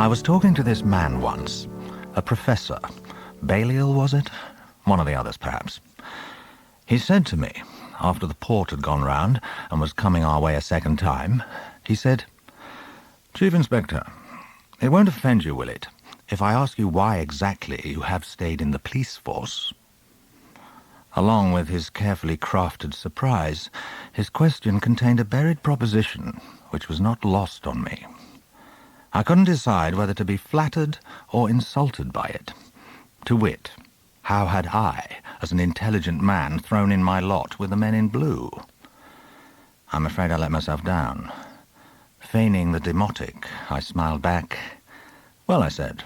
I was talking to this man once, a professor. Balliol, was it? One of the others, perhaps. He said to me, after the port had gone round and was coming our way a second time, he said, "Chief Inspector, it won't offend you, will it, if I ask you why exactly you have stayed in the police force?" Along with his carefully crafted surprise, his question contained a buried proposition which was not lost on me. I couldn't decide whether to be flattered or insulted by it. To wit, how had I, as an intelligent man, thrown in my lot with the men in blue? I'm afraid I let myself down. Feigning the demotic, I smiled back. "Well," I said,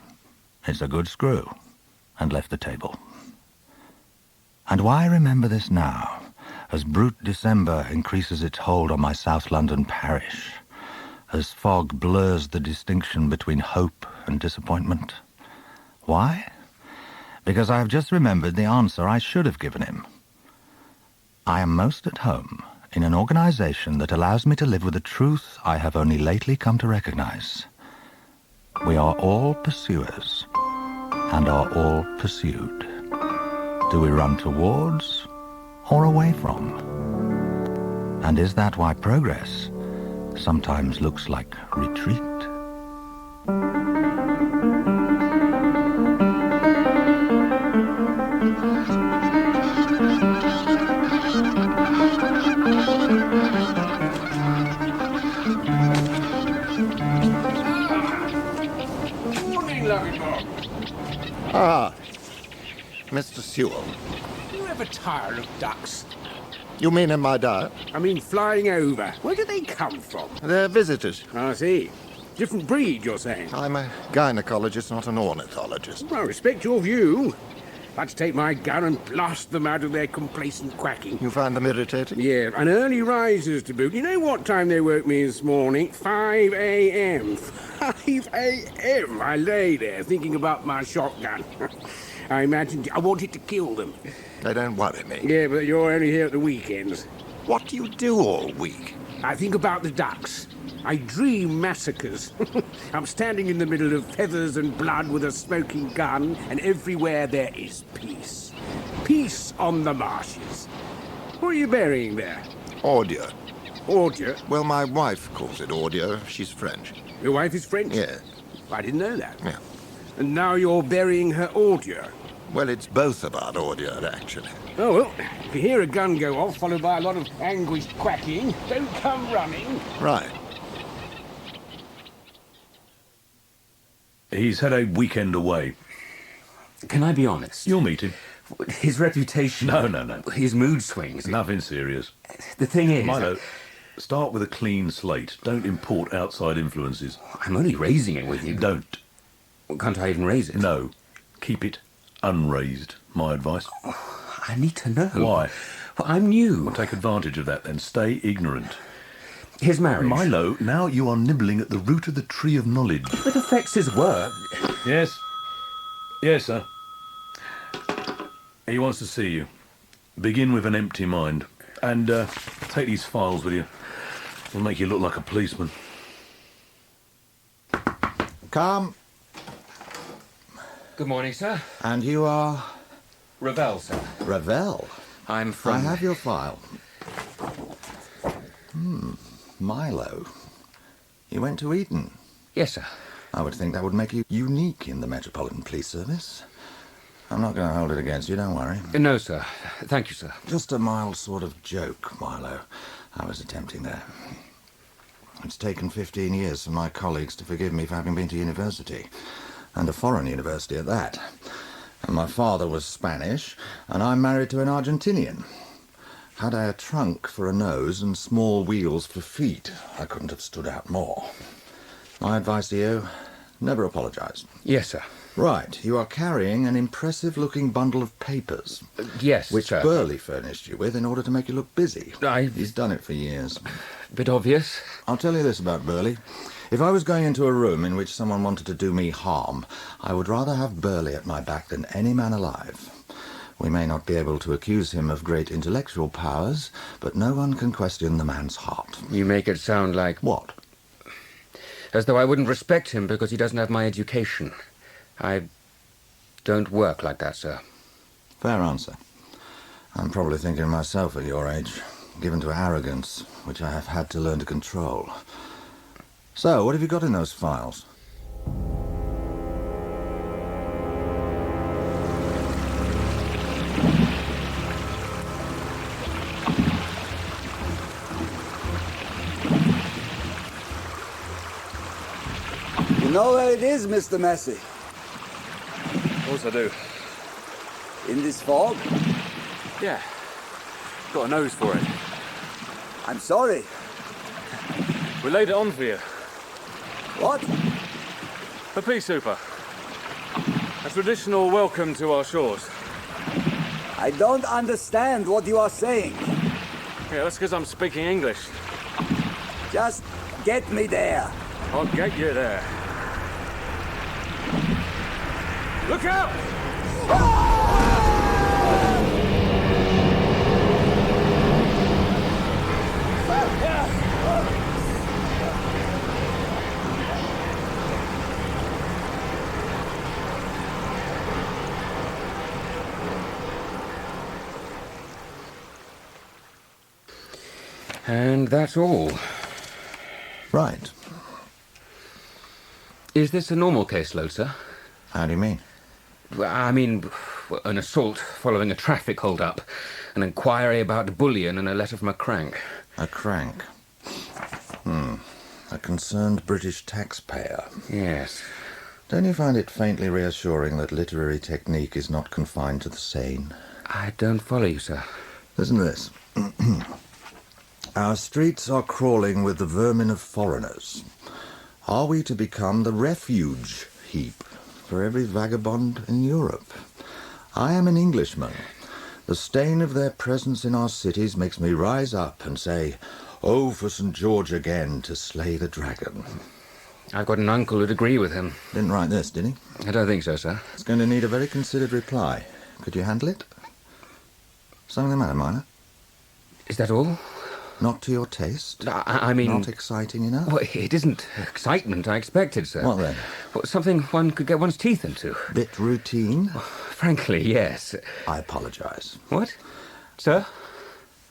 "it's a good screw," and left the table. And why remember this now, as brute December increases its hold on my South London parish, as fog blurs the distinction between hope and disappointment? Why? Because I have just remembered the answer I should have given him. I am most at home in an organization that allows me to live with a truth I have only lately come to recognize. We are all pursuers, and are all pursued. Do we run towards or away from? And is that why progress sometimes looks like retreat? Mr. Sewell. Do you ever tire of ducks? You mean in my diet? I mean flying over. Where do they come from? They're visitors. I see. Different breed, you're saying? I'm a gynecologist, not an ornithologist. I respect your view. I'd take my gun and blast them out of their complacent quacking. You find them irritating? Yeah, and early risers to boot. You know what time they woke me this morning? 5 a.m. 5 a.m. I lay there thinking about my shotgun. I imagined I wanted to kill them. They don't worry me. Yeah, but you're only here at the weekends. What do you do all week? I think about the ducks. I dream massacres. I'm standing in the middle of feathers and blood with a smoking gun, and everywhere there is peace. Peace on the marshes. What are you burying there? Ordure. Ordure? Well, my wife calls it ordure. She's French. Your wife is French? Yeah. I didn't know that. Yeah. And now you're burying her ordure. Well, it's both about ordure, actually. Oh, well, if you hear a gun go off, followed by a lot of anguished quacking, don't come running. Right. He's had a weekend away. Can I be honest? You'll meet him. His reputation... No. His mood swings. Nothing serious. The thing is... Milo, start with a clean slate. Don't import outside influences. I'm only raising it with you. Don't. Can't I even raise it? No. Keep it unraised, my advice. I need to know. Why? Well, I'm new. Well, take advantage of that then. Stay ignorant. His marriage. Milo, now you are nibbling at the root of the tree of knowledge. It affects his work. Yes. Yes, sir. He wants to see you. Begin with an empty mind. And take these files with you. It'll make you look like a policeman. Come. Good morning, sir. And you are? Ravel, sir. Ravel? I'm from... I have your file. Milo. You went to Eton? Yes, sir. I would think that would make you unique in the Metropolitan Police Service. I'm not going to hold it against you, don't worry. No, sir. Thank you, sir. Just a mild sort of joke, Milo, I was attempting there. It's taken 15 years for my colleagues to forgive me for having been to university, and a foreign university at that. And my father was Spanish, and I'm married to an Argentinian. Had I a trunk for a nose and small wheels for feet, I couldn't have stood out more. My advice to you, never apologize. Yes, sir. Right, you are carrying an impressive-looking bundle of papers. Yes, which sir. Burley furnished you with in order to make you look busy. He's done it for years. Bit obvious. I'll tell you this about Burley. If I was going into a room in which someone wanted to do me harm, I would rather have Burley at my back than any man alive. We may not be able to accuse him of great intellectual powers, but no one can question the man's heart. You make it sound like... What? As though I wouldn't respect him because he doesn't have my education. I don't work like that, sir. Fair answer. I'm probably thinking myself at your age, given to arrogance, which I have had to learn to control. So, what have you got in those files? You know where it is, Mr. Massey? Of course I do. In this fog? Yeah. Got a nose for it. I'm sorry. We laid it on for you. What? A pea souper. A traditional welcome to our shores. I don't understand what you are saying. Yeah, that's because I'm speaking English. Just get me there. I'll get you there. Look out! And that's all. Right. Is this a normal caseload, sir? How do you mean? Well, I mean, an assault following a traffic hold-up, an inquiry about bullion, and a letter from a crank. A crank. A concerned British taxpayer. Yes. Don't you find it faintly reassuring that literary technique is not confined to the sane? I don't follow you, sir. Listen to this. Our streets are crawling with the vermin of foreigners. Are we to become the refuge heap for every vagabond in Europe? I am an Englishman. The stain of their presence in our cities makes me rise up and say, "Oh, for St. George again to slay the dragon." I've got an uncle who'd agree with him. Didn't write this, did he? I don't think so, sir. It's going to need a very considered reply. Could you handle it? Something the matter, Miner? Is that all? Not to your taste? I mean... Not exciting enough? Well, it isn't excitement I expected, sir. What then? Well, something one could get one's teeth into. Bit routine? Frankly, yes. I apologise. What? Sir?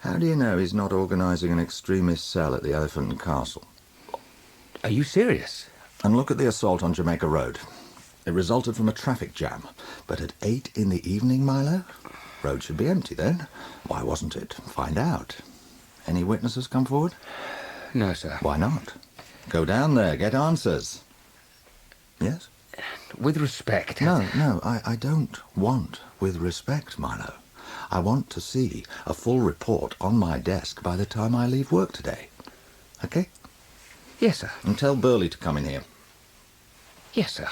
How do you know he's not organising an extremist cell at the Elephant and Castle? Are you serious? And look at the assault on Jamaica Road. It resulted from a traffic jam. But at 8 in the evening, Milo? Road should be empty then. Why wasn't it? Find out. Any witnesses come forward? No, sir. Why not? Go down there, get answers. Yes? With respect... No, I don't want with respect, Milo. I want to see a full report on my desk by the time I leave work today. Okay? Yes, sir. And tell Burley to come in here. Yes, sir.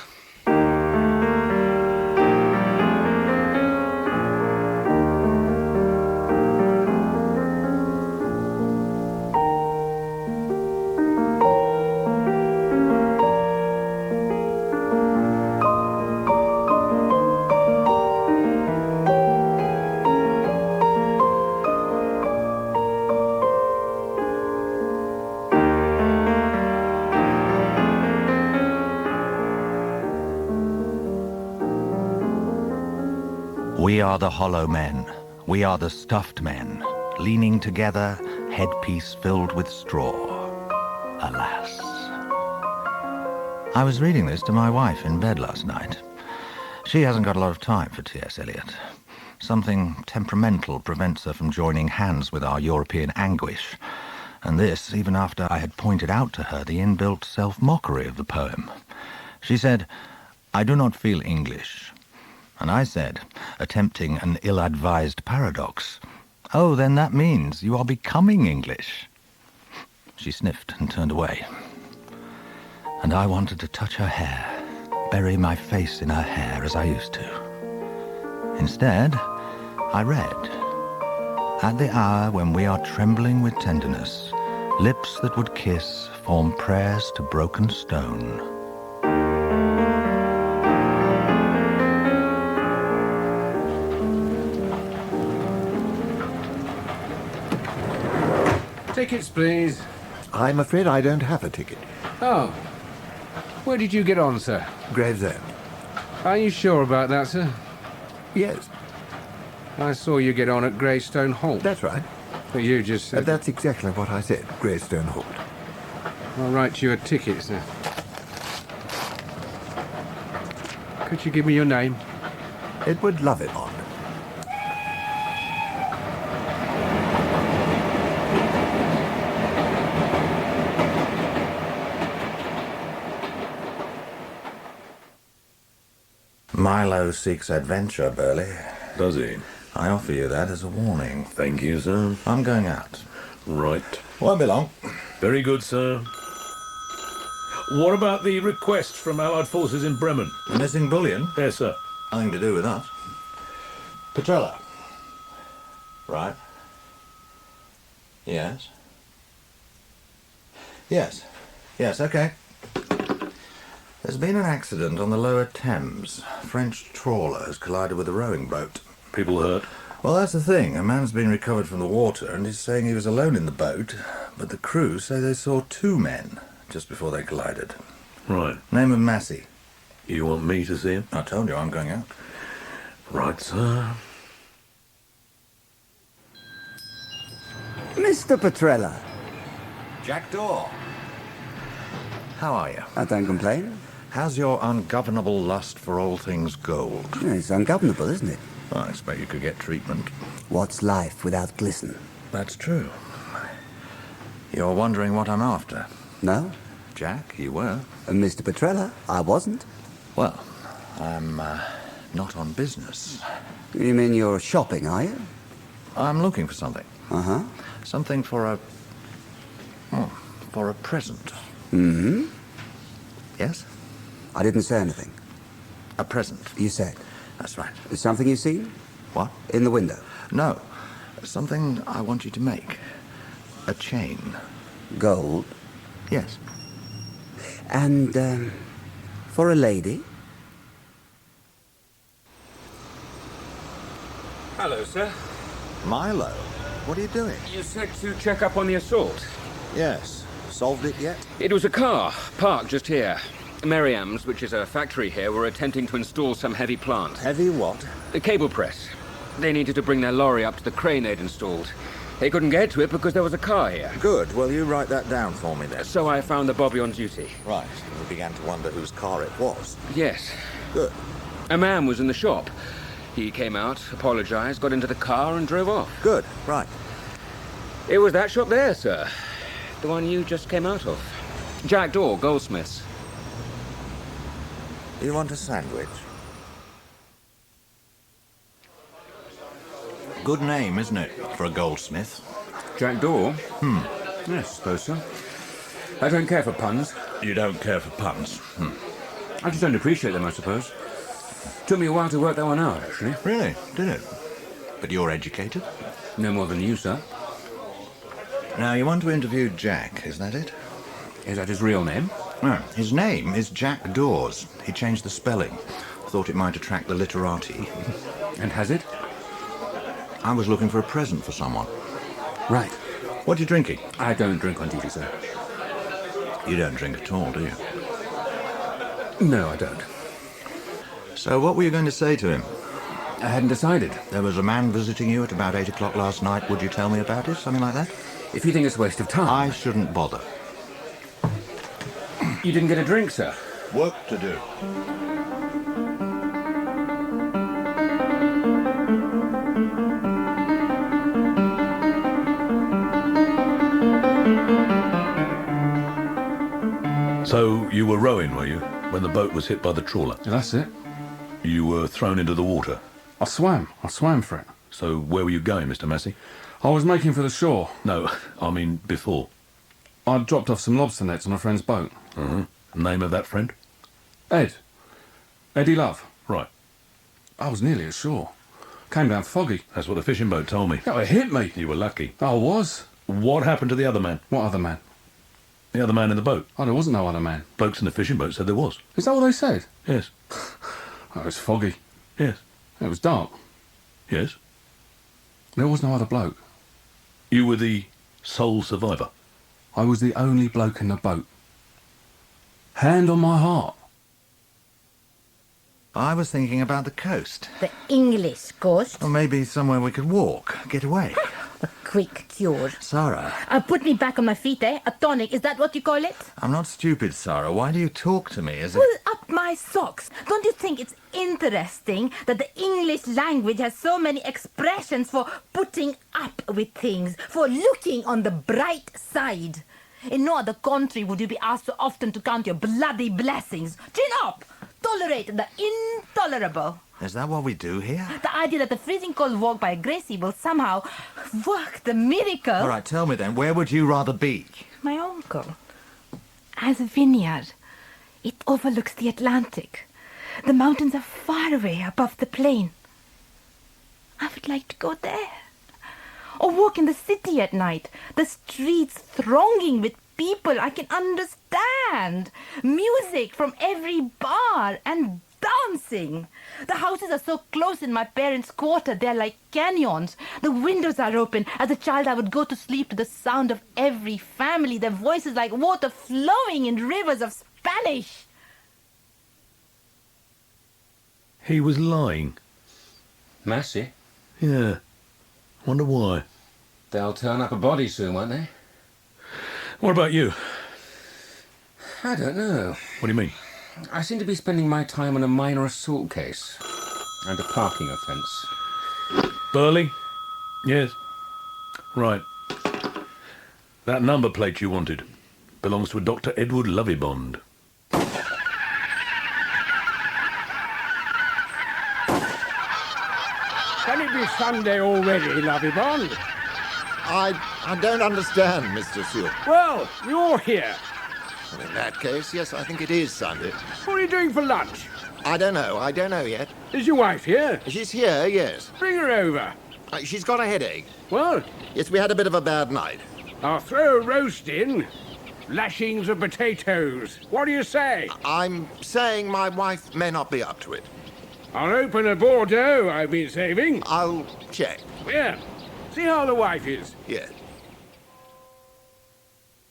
We are the hollow men. We are the stuffed men, leaning together, headpiece filled with straw. Alas. I was reading this to my wife in bed last night. She hasn't got a lot of time for T.S. Eliot. Something temperamental prevents her from joining hands with our European anguish. And this, even after I had pointed out to her the inbuilt self-mockery of the poem. She said, "I do not feel English." And I said, attempting an ill-advised paradox, "Oh, then that means you are becoming English." She sniffed and turned away. And I wanted to touch her hair, bury my face in her hair as I used to. Instead, I read, "At the hour when we are trembling with tenderness, lips that would kiss form prayers to broken stone." Tickets, please. I'm afraid I don't have a ticket. Oh, Where did you get on, sir? Gravesend. Are you sure about that, sir? Yes, I saw you get on at Greystone Halt. that's right. But you just said... That's exactly what I said, Greystone Halt. I'll write you a ticket, sir. Could you give me your name? Edward Lovemond. Milo seeks adventure, Burley. Does he? I offer you that as a warning. Thank you, sir. I'm going out. Right. Won't be long. Very good, sir. What about the request from Allied forces in Bremen? The missing bullion? Yes, sir. Nothing to do with us. Petrella. Right. Yes. Yes. Yes, okay. There's been an accident on the lower Thames. French trawler has collided with a rowing boat. People hurt? Well, that's the thing. A man's been recovered from the water and he's saying he was alone in the boat, but the crew say they saw two men just before they collided. Right. Name of Massey. You want me to see him? I told you I'm going out. Right, sir. Mr. Petrella. Jack Daw. How are you? I don't complain. How's your ungovernable lust for all things gold? Yeah, it's ungovernable, isn't it? I expect you could get treatment. What's life without glisten? That's true. You're wondering what I'm after. No? Jack, you were. Mr. Petrella, I wasn't. Well, I'm not on business. You mean you're shopping, are you? I'm looking for something. Uh-huh. Something for a present. Mm-hmm. Yes? I didn't say anything. A present. You said. That's right. Something you've seen? What? In the window. No. Something I want you to make. A chain. Gold. Yes. And, for a lady? Hello, sir. Milo, what are you doing? You said to check up on the assault. Yes. Solved it yet? It was a car, parked just here. Merriam's, which is a factory here, were attempting to install some heavy plant. Heavy what? The cable press. They needed to bring their lorry up to the crane they'd installed. They couldn't get to it because there was a car here. Good. Well, you write that down for me then. So I found the bobby on duty. Right. And we began to wonder whose car it was. Yes. Good. A man was in the shop. He came out, apologized, got into the car and drove off. Good. Right. It was that shop there, sir. The one you just came out of. Jack Daw, Goldsmiths. You want a sandwich? Good name, isn't it, for a goldsmith? Jack Daw? Yes, I suppose so. I don't care for puns. You don't care for puns? I just don't appreciate them, I suppose. Took me a while to work that one out, actually. Really? Did it? But you're educated? No more than you, sir. Now, you want to interview Jack, is that it? Is that his real name? No, his name is Jack Dawes. He changed the spelling. Thought it might attract the literati. And has it? I was looking for a present for someone. Right. What are you drinking? I don't drink on duty, sir. You don't drink at all, do you? No, I don't. So what were you going to say to him? I hadn't decided. There was a man visiting you at about 8 o'clock last night. Would you tell me about it? Something like that? If you think it's a waste of time... I shouldn't bother. You didn't get a drink, sir? Work to do. So you were rowing, were you, when the boat was hit by the trawler? Yeah, that's it. You were thrown into the water. I swam for it. So where were you going, Mr. Massey? I was making for the shore. No, I mean before. I'd dropped off some lobster nets on a friend's boat. Name of that friend? Ed. Eddie Love. Right. I was nearly ashore. Came down foggy. That's what the fishing boat told me. Oh, it hit me. You were lucky. I was. What happened to the other man? What other man? The other man in the boat? Oh, there wasn't no other man. Blokes in the fishing boat said there was. Is that what they said? Yes. Oh, it was foggy. Yes. It was dark. Yes. There was no other bloke. You were the sole survivor. I was the only bloke in the boat. Hand on my heart. I was thinking about the coast. The English coast. Or maybe somewhere we could walk, get away. A quick cure. Sarah, Put me back on my feet, eh? A tonic, is that what you call it? I'm not stupid, Sarah. Why do you talk to me as if... Pull up my socks. Don't you think it's interesting that the English language has so many expressions for putting up with things, for looking on the bright side? In no other country would you be asked so often to count your bloody blessings. Chin up! Tolerate the intolerable. Is that what we do here? The idea that the freezing cold walk by Gracie will somehow work the miracle. All right, tell me then, where would you rather be? My uncle has a vineyard. It overlooks the Atlantic. The mountains are far away above the plain. I would like to go there. Or walk in the city at night. The streets thronging with people I can understand. Music from every bar and dancing. The houses are so close in my parents' quarter, they're like canyons. The windows are open. As a child, I would go to sleep to the sound of every family, their voices like water flowing in rivers of Spanish. He was lying. Massey? Yeah. Wonder why. They'll turn up a body soon, won't they? What about you? I don't know. What do you mean? I seem to be spending my time on a minor assault case and a parking offence. Burley? Yes. Right. That number plate you wanted belongs to a Dr. Edward Lovibond. Can it be Sunday already, Lovibond? I don't understand, Mr. Seal. Well, you're here. Well, in that case, yes, I think it is Sunday. What are you doing for lunch? I don't know yet. Is your wife here? She's here, yes. Bring her over. She's got a headache. Well, Yes, we had a bit of a bad night. I'll throw a roast in. Lashings of potatoes. What do you say? I'm saying my wife may not be up to it. I'll open a Bordeaux I've been saving. I'll check. Yeah. See how the wife is. Yes.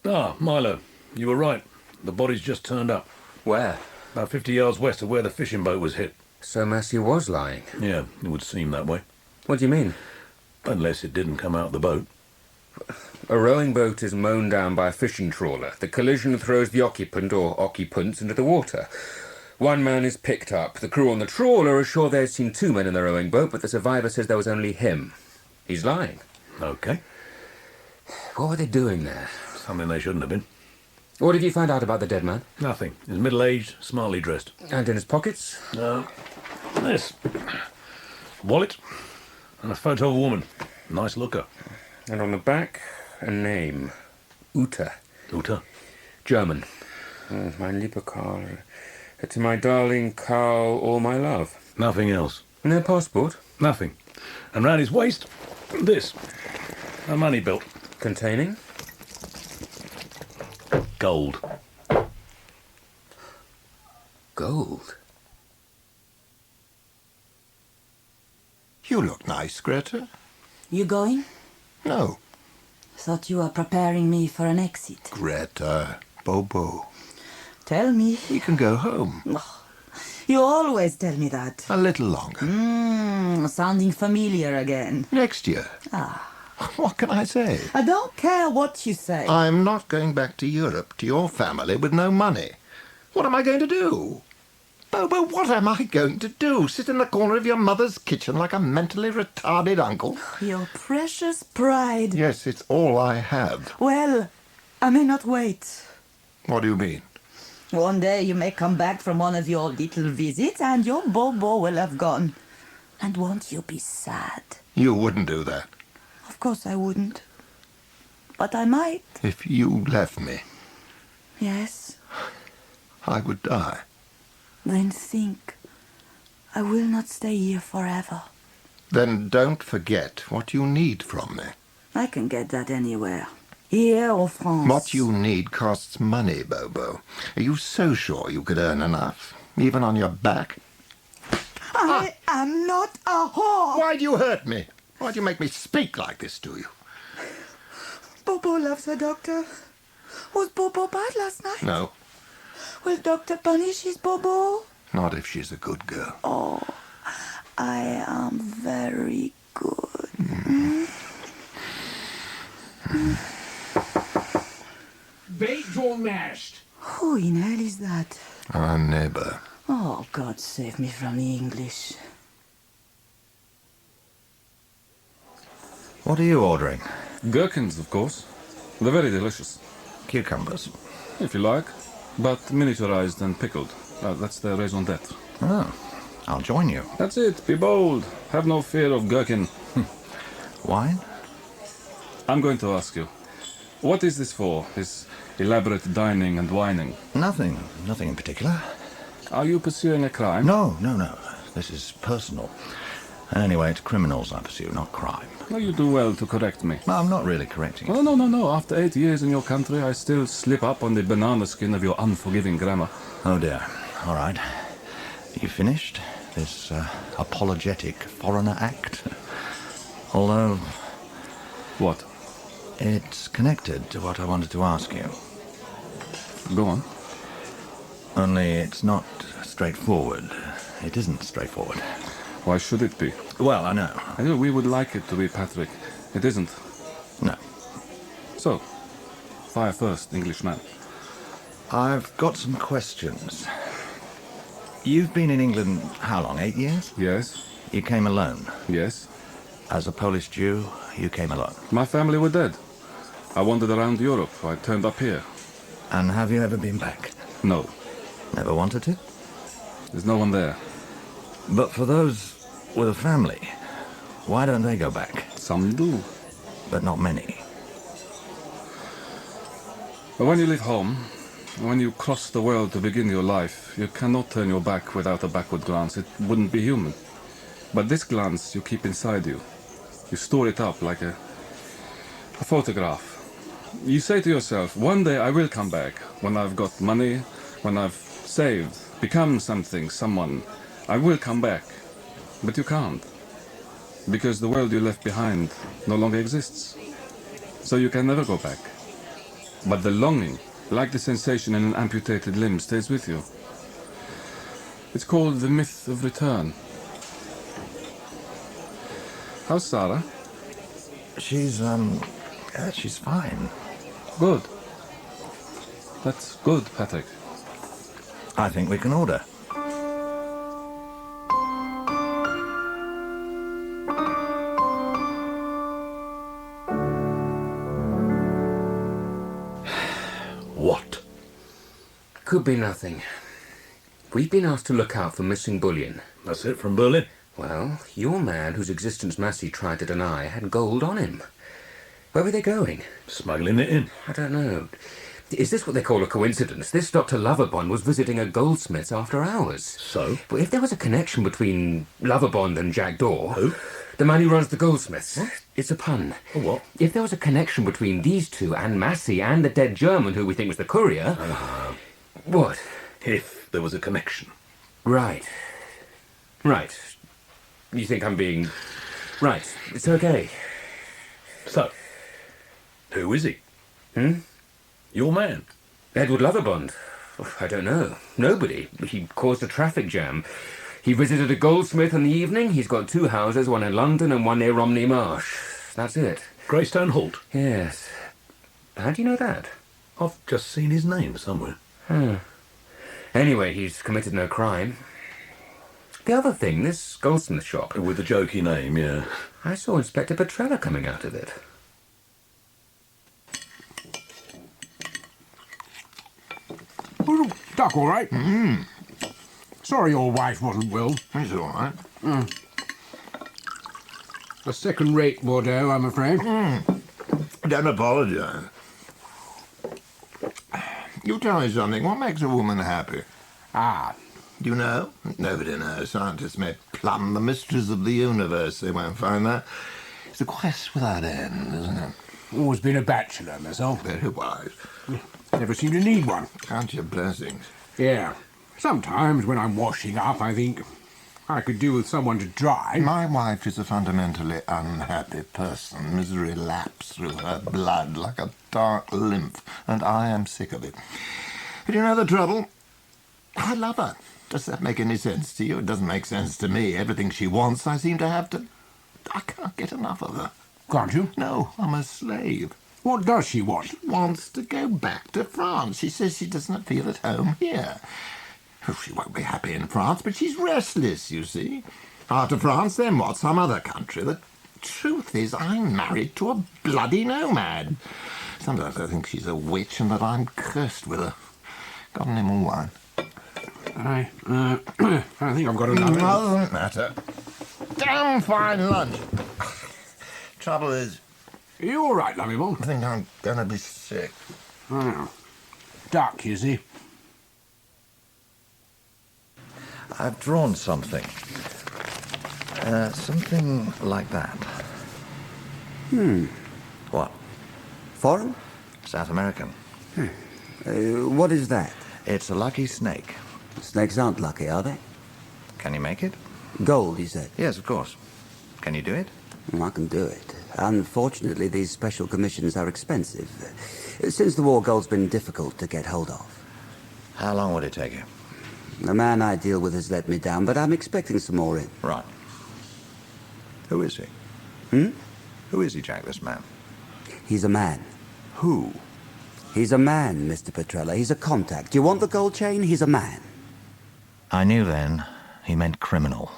Ah, Milo, you were right. The body's just turned up. Where? About 50 yards west of where the fishing boat was hit. So Massey was lying. Yeah, it would seem that way. What do you mean? Unless it didn't come out of the boat. A rowing boat is mown down by a fishing trawler. The collision throws the occupant or occupants into the water. One man is picked up. The crew on the trawler are sure they've seen two men in the rowing boat, but the survivor says there was only him. He's lying. Okay. What were they doing there? Something they shouldn't have been. What did you find out about the dead man? Nothing. He's middle-aged, smartly dressed. And in his pockets? This. Wallet. And a photo of a woman. Nice looker. And on the back, a name. Uta. Uta. German. Mein lieber Karl. To my darling Karl, all my love. Nothing else. No passport? Nothing. And round his waist, this. A money belt. Containing? Gold. Gold? You look nice, Greta. You going? No. Thought you were preparing me for an exit. Greta. Bobo. Tell me. We can go home. You always tell me that. A little longer. Sounding familiar again. Next year. What can I say? I don't care what you say. I'm not going back to Europe, to your family, with no money. What am I going to do? Bobo, what am I going to do? Sit in the corner of your mother's kitchen like a mentally retarded uncle? Your precious pride. Yes, it's all I have. Well, I may not wait. What do you mean? One day you may come back from one of your little visits and your Bobo will have gone. And won't you be sad? You wouldn't do that. Of course I wouldn't. But I might. If you left me, Yes. I would die. Then think. I will not stay here forever. Then don't forget what you need from me. I can get that anywhere. Here or France. What you need costs money, Bobo. Are you so sure you could earn enough, even on your back? I am not a whore. Why do you hurt me? Why do you make me speak like this to you? Bobo loves her, Doctor. Was Bobo bad last night? No. Will Doctor punish his Bobo? Not if she's a good girl. Oh, I am very good. Baked or mashed? Who in hell is that? Our neighbour. Oh, God save me from the English. What are you ordering? Gherkins, of course. They're very delicious, Cucumbers. if you like, but miniaturized and pickled. That's the raison d'etre. Oh, I'll join you. That's it. Be bold. Have no fear of gherkin. Wine? I'm going to ask you, what is this for? This elaborate dining and wining? Nothing in particular. Are you pursuing a crime? No. This is personal. And anyway, it's criminals I pursue, not crime. No, you do well to correct me. No, I'm not really correcting you. Oh, no. After 8 years in your country, I still slip up on the banana skin of your unforgiving grammar. Oh, dear. All right. You finished? This apologetic foreigner act? Although What? it's connected to what I wanted to ask you. Go on. Only it's not straightforward. It isn't straightforward. Why should it be? Well, I know. I know we would like it to be, Patrick. It isn't. No. So, fire first, Englishman. I've got some questions. You've been in England how long? 8 years? Yes? You came alone. Yes? As a Polish Jew, you came alone. My family were dead. I wandered around Europe. I turned up here. And have you ever been back? No. Never wanted to? There's no one there. But for those with a family, why don't they go back? Some do. But not many. But when you leave home, when you cross the world to begin your life, you cannot turn your back without a backward glance. It wouldn't be human. But this glance you keep inside you. You store it up like a photograph. You say to yourself, one day I will come back, when I've got money, when I've saved, become something, someone. I will come back. But you can't. Because the world you left behind no longer exists. So you can never go back. But the longing, like the sensation in an amputated limb, stays with you. It's called the myth of return. How's Sarah? She's fine. Good. That's good, Patrick. I think we can order. What? Could be nothing. We've been asked to look out for missing bullion. That's it from Berlin? Well, your man, whose existence Massey tried to deny, had gold on him. Where were they going? Smuggling it in. I don't know. Is this what they call a coincidence? This Dr. Loverbond was visiting a goldsmith's after hours. So? But if there was a connection between Loverbond and Jack Daw... Who? The man who runs the goldsmiths. What? It's a pun. A what? If there was a connection between these two and Massey and the dead German who we think was the courier... What? If there was a connection. Right. Right. You think I'm being... Right. It's okay. So, who is he? Your man? Edward Loverbond? I don't know. Nobody. He caused a traffic jam. He visited a goldsmith in the evening. He's got 2 houses, one in London and one near Romney Marsh. That's it. Greystone Halt? Yes. How do you know that? I've just seen his name somewhere. Anyway, he's committed no crime. The other thing, this goldsmith shop. With the jokey name, yeah. I saw Inspector Petrella coming out of it. Oh, duck, all right? Sorry your wife wasn't well. It's all right. A second-rate Bordeaux, I'm afraid. Don't apologise. You tell me something. What makes a woman happy? Ah, Do you know? Nobody knows. Scientists may plumb the mysteries of the universe. They won't find that. It's a quest without end, isn't it? always been a bachelor myself. Very wise. Never seem to need one. Count your blessings. Yeah. Sometimes when I'm washing up, I think I could do with someone to drive. My wife is a fundamentally unhappy person. Misery laps through her blood like a dark lymph, and I am sick of it. But you know the trouble? I love her. Does that make any sense to you? It doesn't make sense to me. Everything she wants, I seem to have to... I can't get enough of her. Can't you? No, I'm a slave. What does she want? She wants to go back to France. She says she doesn't feel at home here. Oh, she won't be happy in France, but she's restless, you see. After France, then what? Some other country. The truth is, I'm married to a bloody nomad. Sometimes I think she's a witch and that I'm cursed with her. Got any more wine? I think I've got another. Doesn't matter. Damn fine lunch. Trouble is, Are you all right, Lovey Bond? I think I'm gonna be sick. Oh. Duck, is he? I've drawn something. Something like that. What? Foreign? South American. What is that? It's a lucky snake. Snakes aren't lucky, are they? Can you make it? Gold, you said. Yes, of course. Can you do it? I can do it. Unfortunately, these special commissions are expensive. Since the war, gold's been difficult to get hold of. How long would it take you? The man I deal with has let me down, but I'm expecting some more in. Right. Who is he? Who is he, Jack, this man? He's a man. Who? He's a man, Mr. Petrella. He's a contact. You want the gold chain? He's a man. I knew then he meant criminal.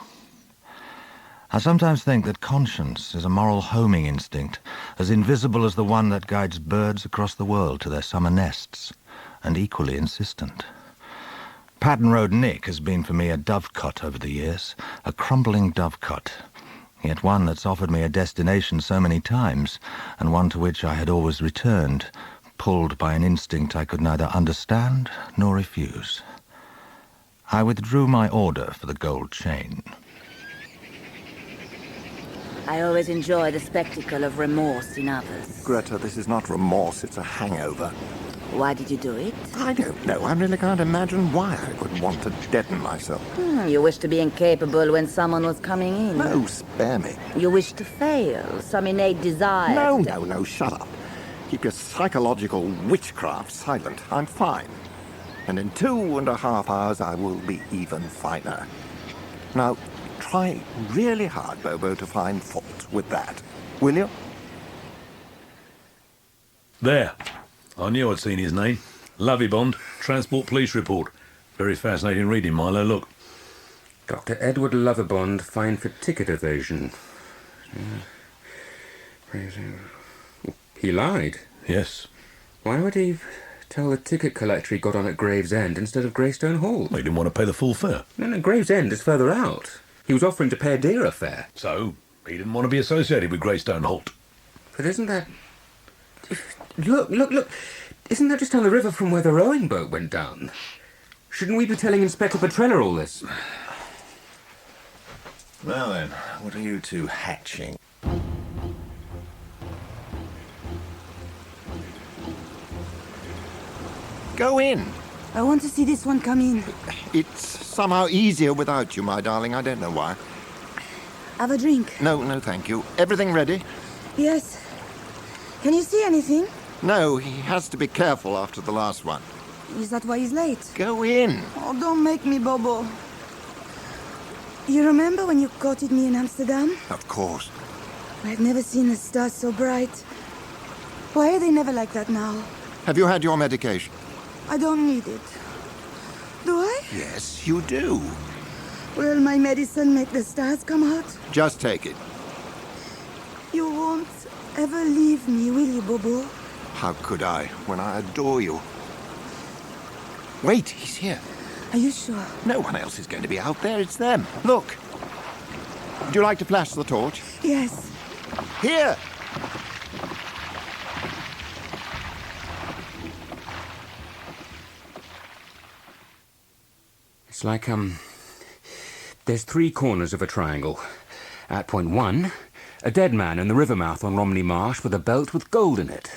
I sometimes think that conscience is a moral homing instinct, as invisible as the one that guides birds across the world to their summer nests, and equally insistent. Patton Road Nick has been for me a dovecot over the years, a crumbling dovecot, yet one that's offered me a destination so many times, and one to which I had always returned, pulled by an instinct I could neither understand nor refuse. I withdrew my order for the gold chain. I always enjoy the spectacle of remorse in others. Greta, this is not remorse, it's a hangover. Why did you do it? I don't know. I really can't imagine why I would want to deaden myself. You wish to be incapable when someone was coming in. No, spare me. You wish to fail, some innate desire. No, shut up. Keep your psychological witchcraft silent. I'm fine. And in 2.5 hours, I will be even finer. Now, try really hard, Bobo, to find fault with that. Will you? There. I knew I'd seen his name. Lovey Bond, Transport Police Report. Very fascinating reading, Milo. Look. Dr. Edward Loverbond fined for ticket evasion. He lied. Yes. Why would he tell the ticket collector he got on at Gravesend instead of Greystone Hall? Well, he didn't want to pay the full fare. No, Gravesend is further out. He was offering to pay a dearer fare. So, he didn't want to be associated with Greystone Holt. But isn't that... Look. Isn't that just down the river from where the rowing boat went down? Shouldn't we be telling Inspector Petrella all this? Well then, what are you two hatching? Go in. I want to see this one come in. It's somehow easier without you, my darling. I don't know why. Have a drink. No, thank you. Everything ready? Yes. Can you see anything? No, he has to be careful after the last one. Is that why he's late? Go in. Oh, don't make me Bobo. You remember when you courted me in Amsterdam? Of course. I've never seen the stars so bright. Why are they never like that now? Have you had your medication? I don't need it. Do I? Yes, you do. Will my medicine make the stars come out? Just take it. You won't ever leave me, will you, Bobo? How could I, when I adore you? Wait, he's here. Are you sure? No one else is going to be out there, it's them. Look. Would you like to flash the torch? Yes. Here! It's like, there's 3 corners of a triangle. At point 1, a dead man in the river mouth on Romney Marsh with a belt with gold in it.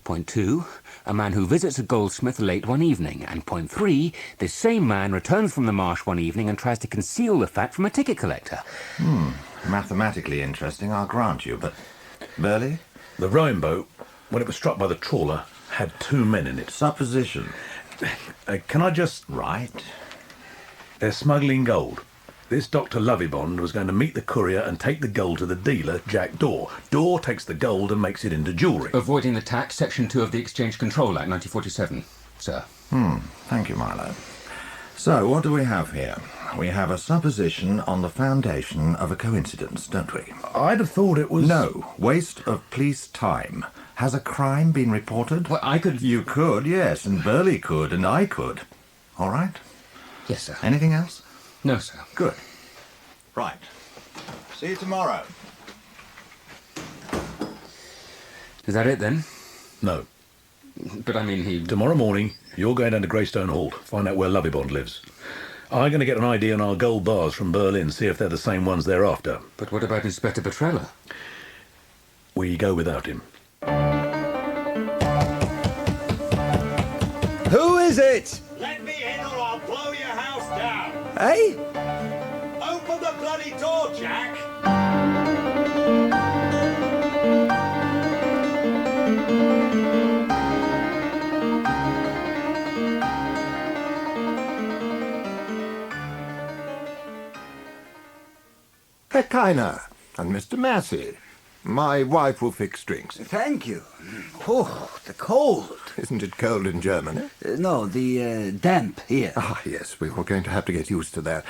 Point 2, a man who visits a goldsmith late one evening. And point 3, this same man returns from the marsh one evening and tries to conceal the fact from a ticket collector. Mathematically interesting, I'll grant you, but... Burley? The rowing boat, when it was struck by the trawler, had 2 men in it. Supposition. Can I just... Right. They're smuggling gold. This Dr. Lovibond was going to meet the courier and take the gold to the dealer, Jack Daw. Daw takes the gold and makes it into jewellery. Avoiding the tax, Section 2 of the Exchange Control Act, 1947, sir. Thank you, Milo. So, what do we have here? We have a supposition on the foundation of a coincidence, don't we? I'd have thought it was... No. Waste of police time. Has a crime been reported? Well, I could... You could, yes, and Burley could, and I could. All right? Yes, sir. Anything else? No, sir. Good. Right. See you tomorrow. Is that it, then? No. But I mean, he... Tomorrow morning, you're going down to Greystone Hall, find out where Lovibond lives. I'm going to get an ID on our gold bars from Berlin, see if they're the same ones they're after. But what about Inspector Petrella? We go without him. Who is it? Let me in or I'll blow your house down. Eh? Open the bloody door, Jack. Pekina and Mr. Massey. My wife will fix drinks. Thank you. Oh, the cold. Isn't it cold in Germany? No, the damp here. Ah, yes, we were going to have to get used to that.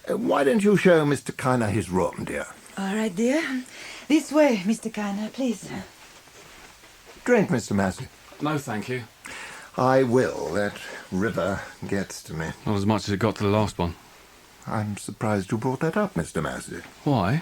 Why don't you show Mr. Kiner his room, dear? All right, dear. This way, Mr. Kiner, please. Drink, Mr. Massey. No, thank you. I will. That river gets to me. Not as much as it got to the last one. I'm surprised you brought that up, Mr. Massey. Why?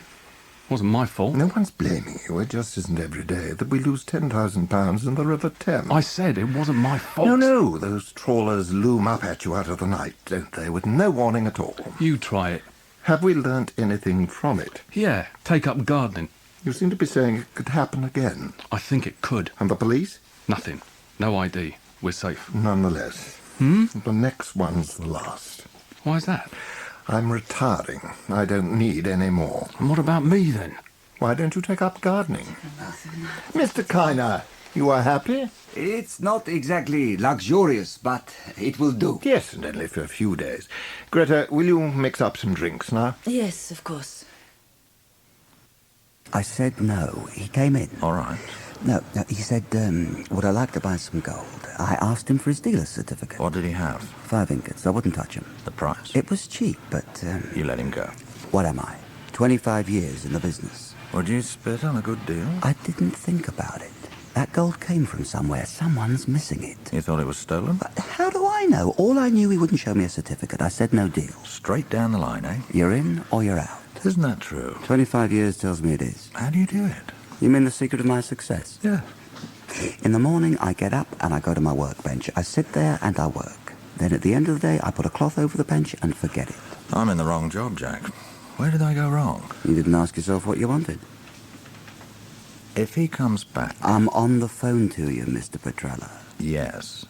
Wasn't my fault. No one's blaming you. It just isn't every day that we lose £10,000 in the River Thames. I said it wasn't my fault. No. Those trawlers loom up at you out of the night, don't they, with no warning at all. You try it. Have we learnt anything from it? Yeah, take up gardening. You seem to be saying it could happen again. I think it could. And the police? Nothing. No ID. We're safe. Nonetheless. The next one's the last. Why's that? I'm retiring. I don't need any more. And what about me, then? Why don't you take up gardening? Mr. Kiner, you are happy? It's not exactly luxurious, but it will do. Yes, and only for a few days. Greta, will you mix up some drinks now? Yes, of course. I said no. He came in. All right. No, he said, would I like to buy some gold? I asked him for his dealer's certificate. What did he have? 5 ingots. I wouldn't touch him. The price? It was cheap, but... You let him go. What am I? 25 years in the business. Would you spit on a good deal? I didn't think about it. That gold came from somewhere. Someone's missing it. You thought it was stolen? But how do I know? All I knew, he wouldn't show me a certificate. I said no deal. Straight down the line, eh? You're in or you're out. Isn't that true? 25 years tells me it is. How do you do it? You mean the secret of my success? Yeah. In the morning, I get up and I go to my workbench. I sit there and I work. Then at the end of the day, I put a cloth over the bench and forget it. I'm in the wrong job, Jack. Where did I go wrong? You didn't ask yourself what you wanted. If he comes back... I'm on the phone to you, Mr. Petrella. Yes.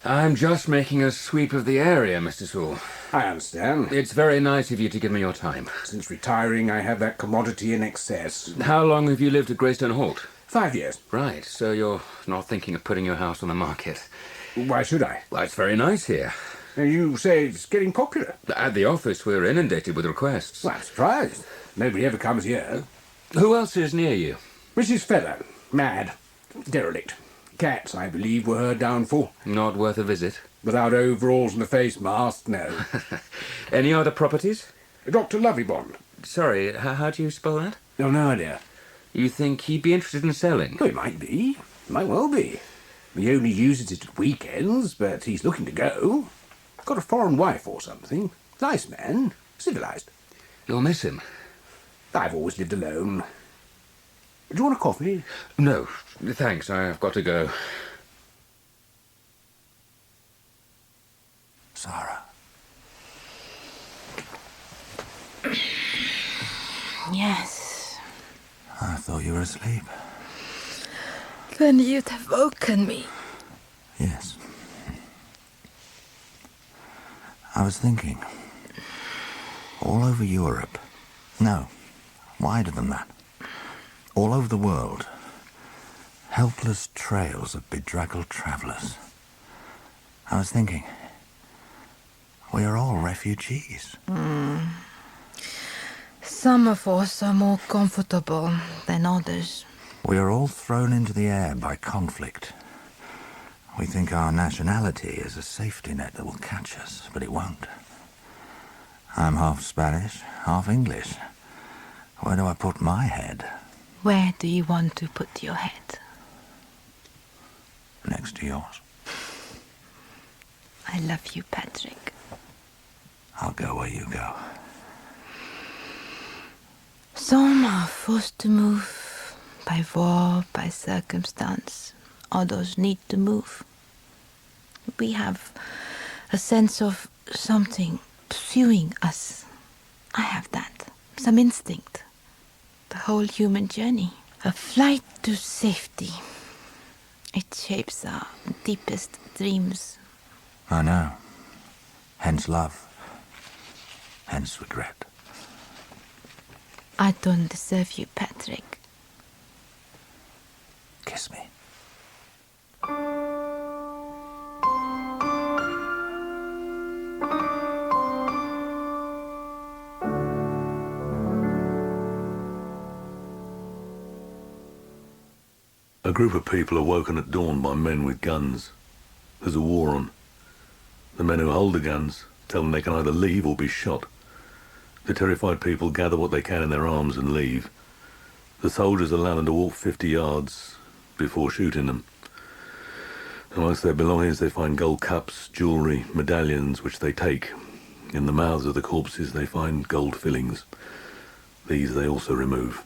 I'm just making a sweep of the area, Mr. Sewell. I understand. It's very nice of you to give me your time. Since retiring, I have that commodity in excess. How long have you lived at Greystone Hall? 5 years. Right, so you're not thinking of putting your house on the market. Why should I? Well, it's very nice here. You say it's getting popular. At the office, we're inundated with requests. Well, I'm surprised. Nobody ever comes here. Who else is near you? Mrs. Feather. Mad. Derelict. Cats, I believe, were her downfall. Not worth a visit. Without overalls and a face mask, no. Any other properties? Dr. Lovibond. Sorry, how do you spell that? Oh, no idea. You think he'd be interested in selling? Oh, he might be. Might well be. He only uses it at weekends, but he's looking to go. Got a foreign wife or something. Nice man. Civilized. You'll miss him. I've always lived alone. Do you want a coffee? No, thanks. I've got to go. Sarah. Yes. I thought you were asleep. Then you'd have woken me. Yes. I was thinking. All over Europe. No, wider than that. All over the world. Helpless trails of bedraggled travellers. I was thinking, We are all refugees. Some of us are more comfortable than others. We are all thrown into the air by conflict. We think our nationality is a safety net that will catch us, but it won't. I'm half Spanish, half English. Where do I put my head? Where do you want to put your head? Next to yours. I love you, Patrick. I'll go where you go. Some are forced to move by war, by circumstance. Others need to move. We have a sense of something pursuing us. I have that. Some instinct. The whole human journey. A flight to safety. It shapes our deepest dreams. I know. Hence love. Hence regret. I don't deserve you, Patrick. Kiss me. A group of people are woken at dawn by men with guns. There's a war on. The men who hold the guns tell them they can either leave or be shot. The terrified people gather what they can in their arms and leave. The soldiers allow them to walk 50 yards before shooting them. Amongst their belongings they find gold cups, jewellery, medallions, which they take. In the mouths of the corpses they find gold fillings. These they also remove.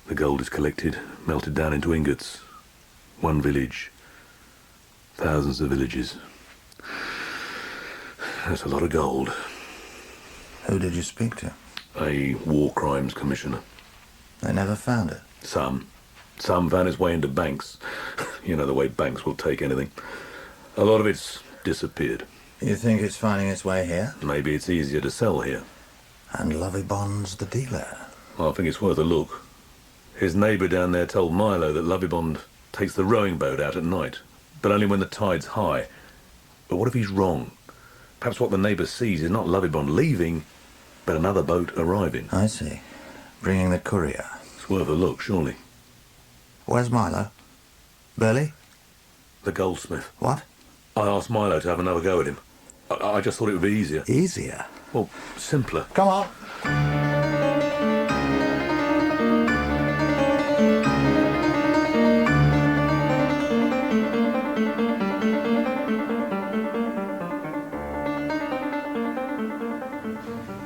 The gold is collected, melted down into ingots. One village, thousands of villages. That's a lot of gold. Who did you speak to? A war crimes commissioner. They never found it. Some found its way into banks. You know the way banks will take anything. A lot of it's disappeared. You think it's finding its way here? Maybe it's easier to sell here. And Lovey Bond's the dealer. I think it's worth a look. His neighbour down there told Milo that Lovibond takes the rowing boat out at night, but only when the tide's high. But what if he's wrong? Perhaps what the neighbour sees is not Lovibond leaving, but another boat arriving. I see. Bringing the courier. It's worth a look, surely. Where's Milo? Burley? The goldsmith. What? I asked Milo to have another go at him. I just thought it would be easier. Easier? Well, simpler. Come on.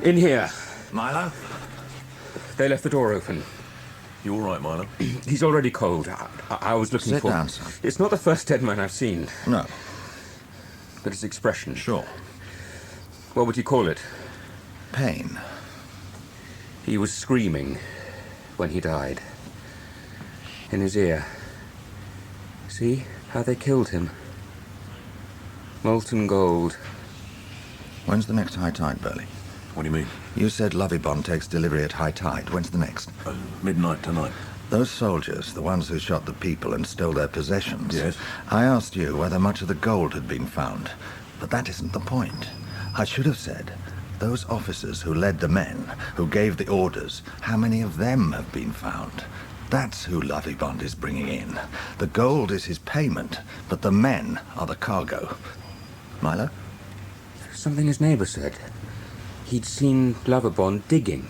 In here. Milo? They left the door open. You all right, Milo? He's already cold. I was looking Sit for... down, son. It's not the first dead man I've seen. No. But his expression. Sure. What would you call it? Pain. He was screaming when he died. In his ear. See how they killed him? Molten gold. When's the next high tide, Burley? What do you mean? You said Lovibond takes delivery at high tide. When's the next? Midnight tonight. Those soldiers, the ones who shot the people and stole their possessions. Yes. I asked you whether much of the gold had been found, but that isn't the point. I should have said, those officers who led the men, who gave the orders, how many of them have been found? That's who Lovibond is bringing in. The gold is his payment, but the men are the cargo. Milo? Something his neighbour said. He'd seen Lovibond digging.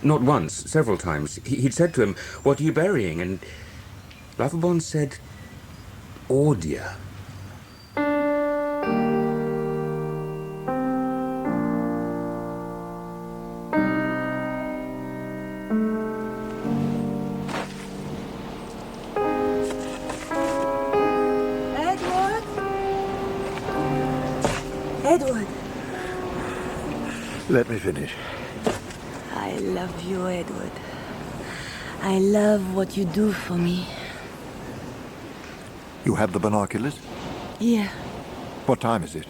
Not once, several times. He'd said to him, "What are you burying?" And Lovibond said, "Ordia." Edward! Let me finish. I love you, Edward. I love what you do for me. You have the binoculars? Yeah. What time is it?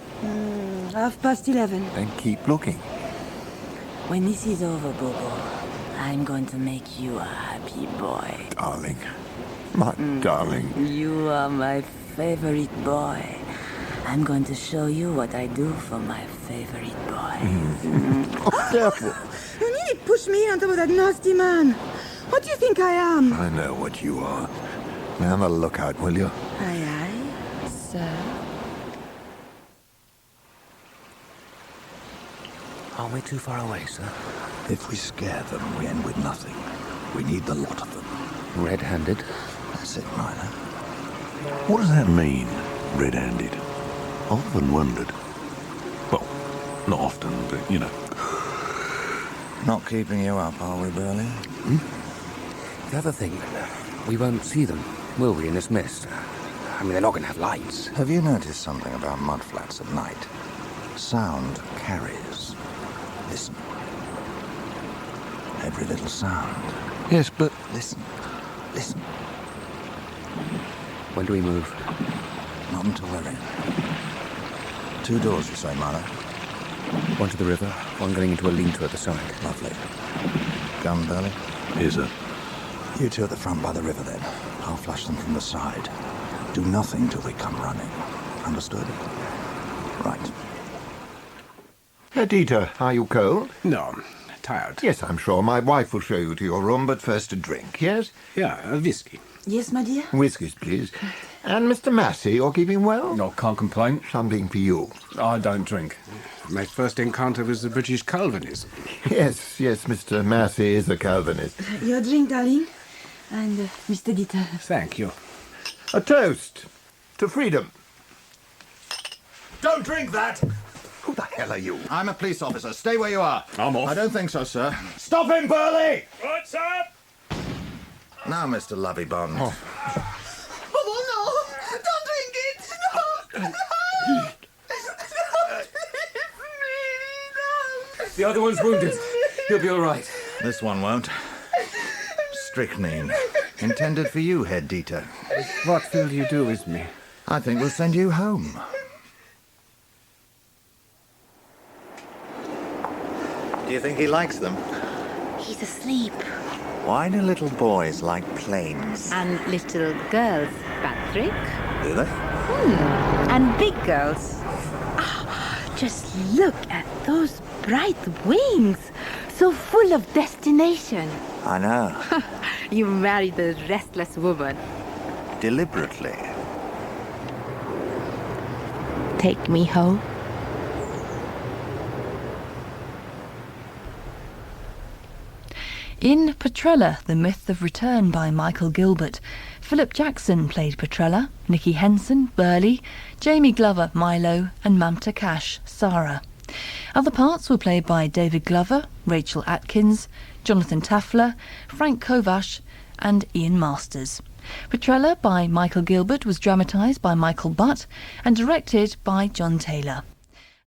11:30. Then keep looking. When this is over, Bobo, I'm going to make you a happy boy. Darling. My darling. You are my favorite boy. I'm going to show you what I do for my favorite boy. Oh, careful. You nearly pushed me on top of that nasty man. What do you think I am? I know what you are. Be on the lookout, will you? Aye, aye, sir. Aren't we too far away, sir? If we scare them, we end with nothing. We need the lot of them. Red-handed? That's it, Miner. What does that mean, red-handed? I've often wondered. Well, not often, but, you know. Not keeping you up, are we, Burley? The other thing, we won't see them, will we, in this mist? I mean, they're not going to have lights. Have you noticed something about mudflats at night? Sound carries. Listen. Every little sound. Yes, but... Listen. Listen. When do we move? Not until we're in. 2 doors, you say, Miner? One to the river, one going into a lean-to at the side. Lovely. Gun, Burley? Here's a... You two at the front by the river, then. I'll flash them from the side. Do nothing till we come running. Understood? Right. Dieter, are you cold? No, tired. Yes, I'm sure. My wife will show you to your room, but first a drink, yes? Yeah, a whiskey. Yes, my dear? Whiskies, please. And Mr. Massey, you're keeping well? No, can't complain. Something for you. I don't drink. My first encounter with the British Calvinism. Yes, Mr. Massey is a Calvinist. Your drink, darling. And Mr. Dieter. Thank you. A toast to freedom. Don't drink that! Who the hell are you? I'm a police officer. Stay where you are. I'm off. I don't think so, sir. Stop him, Burley! What's up? Now, Mr. Lovey-Bond. Oh, no! Don't drink it! No! The other one's wounded. He'll be all right. This one won't. Strychnine. Intended for you, Head Dieter. What will you do with me? I think we'll send you home. Do you think he likes them? He's asleep. Why do little boys like planes? And little girls, Patrick. Do they? And big girls. Ah, just look at those bright wings. So full of destination. I know. You married a restless woman. Deliberately. Take me home. In Petrella, The Myth of Return by Michael Gilbert, Philip Jackson played Petrella, Nicky Henson, Burley, Jamie Glover, Milo, and Mamta Cash, Sarah. Other parts were played by David Glover, Rachel Atkins, Jonathan Taffler, Frank Kovash, and Ian Masters. Petrella by Michael Gilbert was dramatised by Michael Butt and directed by John Taylor.